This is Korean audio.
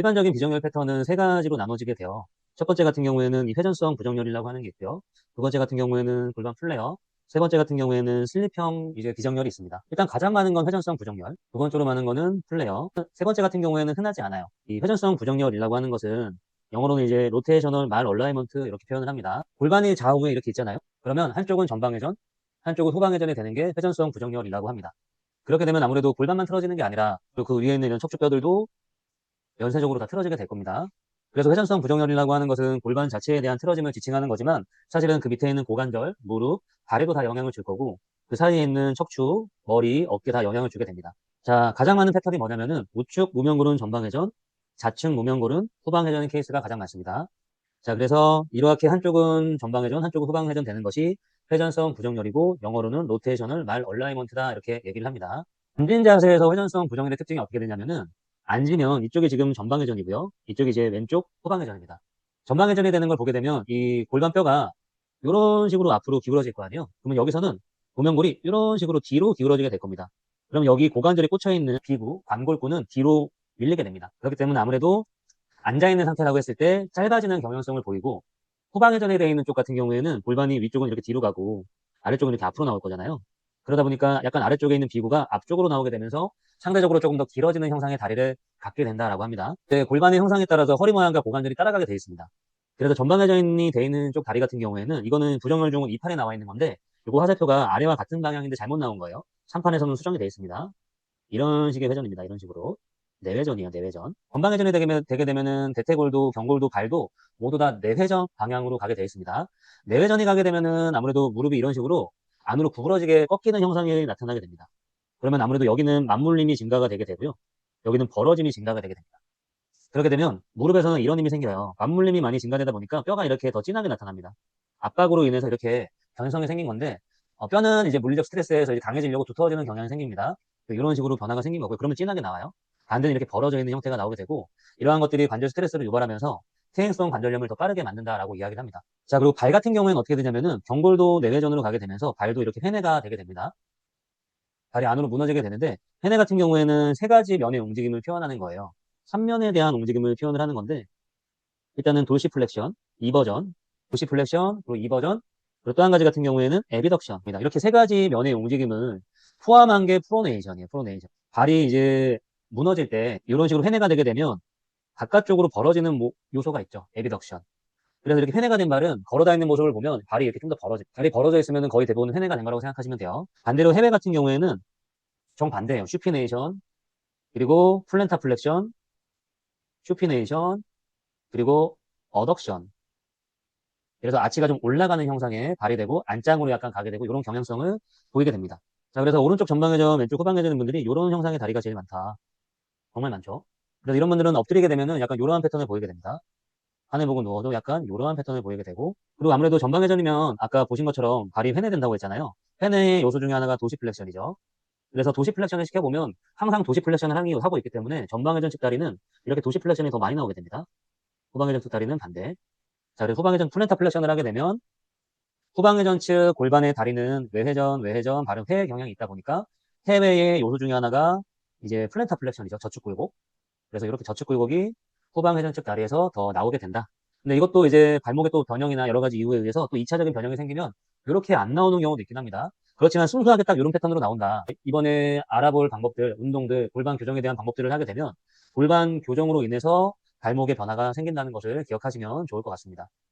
일반적인 비정렬 패턴은 세 가지로 나눠지게 돼요. 첫 번째 같은 경우에는 이 회전성 부정렬이라고 하는 게 있고요. 두 번째 같은 경우에는 골반 플레어, 세 번째 같은 경우에는 슬립형 이제 비정렬이 있습니다. 일단 가장 많은 건 회전성 부정렬, 두 번째로 많은 거는 플레어, 세 번째 같은 경우에는 흔하지 않아요. 이 회전성 부정렬이라고 하는 것은 영어로는 이제 로테이셔널 말 얼라이먼트 이렇게 표현을 합니다. 골반이 좌우에 이렇게 있잖아요. 그러면 한쪽은 전방 회전, 한쪽은 후방 회전이 되는 게 회전성 부정렬이라고 합니다. 그렇게 되면 아무래도 골반만 틀어지는 게 아니라 그 위에 있는 이런 척추뼈들도 연쇄적으로 다 틀어지게 될 겁니다. 그래서 회전성 부정렬이라고 하는 것은 골반 자체에 대한 틀어짐을 지칭하는 거지만 사실은 그 밑에 있는 고관절, 무릎, 다리도 다 영향을 줄 거고 그 사이에 있는 척추, 머리, 어깨 다 영향을 주게 됩니다. 자, 가장 많은 패턴이 뭐냐면은 우측 무명골은 전방회전, 좌측 무명골은 후방회전의 케이스가 가장 많습니다. 자, 그래서 이렇게 한쪽은 전방회전, 한쪽은 후방회전 되는 것이 회전성 부정렬이고 영어로는 로테이셔널 말 얼라이먼트다 이렇게 얘기를 합니다. 앉은 자세에서 회전성 부정렬의 특징이 어떻게 되냐면은 앉으면 이쪽이 지금 전방회전이고요. 이쪽이 이제 왼쪽 후방회전입니다. 전방회전이 되는 걸 보게 되면 이 골반뼈가 이런 식으로 앞으로 기울어질 거 아니에요. 그러면 여기서는 무명골이 이런 식으로 뒤로 기울어지게 될 겁니다. 그럼 여기 고관절이 꽂혀 있는 비구, 관골구는 뒤로 밀리게 됩니다. 그렇기 때문에 아무래도 앉아있는 상태라고 했을 때 짧아지는 경향성을 보이고 후방회전에 되어 있는 쪽 같은 경우에는 골반이 위쪽은 이렇게 뒤로 가고 아래쪽은 이렇게 앞으로 나올 거잖아요. 그러다 보니까 약간 아래쪽에 있는 비구가 앞쪽으로 나오게 되면서 상대적으로 조금 더 길어지는 형상의 다리를 갖게 된다라고 합니다. 골반의 형상에 따라서 허리 모양과 고관절이 따라가게 되어 있습니다. 그래서 전방회전이 되어 있는 쪽 다리 같은 경우에는 이거는 부정렬 중은 2판에 나와 있는 건데 이거 화살표가 아래와 같은 방향인데 잘못 나온 거예요. 3판에서는 수정이 되어 있습니다. 이런 식의 회전입니다. 이런 식으로. 내회전이에요, 내회전. 건방회전이 되게 되면은 대퇴골도, 경골도, 발도 모두 다 내회전 방향으로 가게 되어 있습니다. 내회전이 가게 되면은 아무래도 무릎이 이런 식으로 안으로 구부러지게 꺾이는 형상이 나타나게 됩니다. 그러면 아무래도 여기는 맞물림이 증가가 되게 되고요. 여기는 벌어짐이 증가가 되게 됩니다. 그렇게 되면 무릎에서는 이런 힘이 생겨요. 맞물림이 많이 증가되다 보니까 뼈가 이렇게 더 진하게 나타납니다. 압박으로 인해서 이렇게 변성이 생긴 건데 뼈는 이제 물리적 스트레스에서 이제 강해지려고 두터워지는 경향이 생깁니다. 이런 식으로 변화가 생긴 거고요. 그러면 진하게 나와요. 반대는 이렇게 벌어져 있는 형태가 나오게 되고 이러한 것들이 관절 스트레스를 유발하면서 퇴행성 관절염을 더 빠르게 만든다라고 이야기를 합니다. 자, 그리고 발 같은 경우에는 어떻게 되냐면은 경골도 내외전으로 가게 되면서 발도 이렇게 회내가 되게 됩니다. 발이 안으로 무너지게 되는데 회내 같은 경우에는 세 가지 면의 움직임을 표현하는 거예요. 3면에 대한 움직임을 표현을 하는 건데 일단은 도시플렉션, 이버전, 도시플렉션, 그리고 이버전, 그리고 또 한 가지 같은 경우에는 에비덕션입니다. 이렇게 세 가지 면의 움직임을 포함한 게 프로네이션이에요. 프로네이션. 발이 이제 무너질 때 이런 식으로 회내가 되게 되면 바깥쪽으로 벌어지는 요소가 있죠. 에비덕션. 그래서 이렇게 회내가 된 발은 걸어 다니는 모습을 보면 발이 이렇게 좀 더 벌어져. 발이 벌어져 있으면 거의 대부분 회내가 된 거라고 생각하시면 돼요. 반대로 해외 같은 경우에는 정반대예요. 슈피네이션, 그리고 플랜타 플렉션, 슈피네이션, 그리고 어덕션. 그래서 아치가 좀 올라가는 형상의 발이 되고 안짱으로 약간 가게 되고 이런 경향성을 보이게 됩니다. 자, 그래서 오른쪽 전방회전, 왼쪽 후방회전인 분들이 이런 형상의 다리가 제일 많다. 정말 많죠. 그래서 이런 분들은 엎드리게 되면은 약간 이러한 패턴을 보이게 됩니다. 하늘 보고 누워도 약간 이러한 패턴을 보이게 되고 그리고 아무래도 전방회전이면 아까 보신 것처럼 발이 회내된다고 했잖아요. 회내의 요소 중에 하나가 도시플렉션이죠. 그래서 도시플렉션을 시켜보면 항상 도시플렉션을 하고 있기 때문에 전방회전 측 다리는 이렇게 도시플렉션이 더 많이 나오게 됩니다. 후방회전 측 다리는 반대. 자, 그리고 후방회전 플랜타 플렉션을 하게 되면 후방회전 측 골반의 다리는 외회전, 발은 회 경향이 있다 보니까 해외의 요소 중에 하나가 이제 플랜타 플렉션이죠. 저축 굴곡. 그래서 이렇게 저축 굴곡이 후방회전 측 다리에서 더 나오게 된다. 근데 이것도 이제 발목의 또 변형이나 여러 가지 이유에 의해서 또 2차적인 변형이 생기면 이렇게 안 나오는 경우도 있긴 합니다. 그렇지만 순수하게 딱 이런 패턴으로 나온다. 이번에 알아볼 방법들, 운동들, 골반 교정에 대한 방법들을 하게 되면 골반 교정으로 인해서 발목의 변화가 생긴다는 것을 기억하시면 좋을 것 같습니다.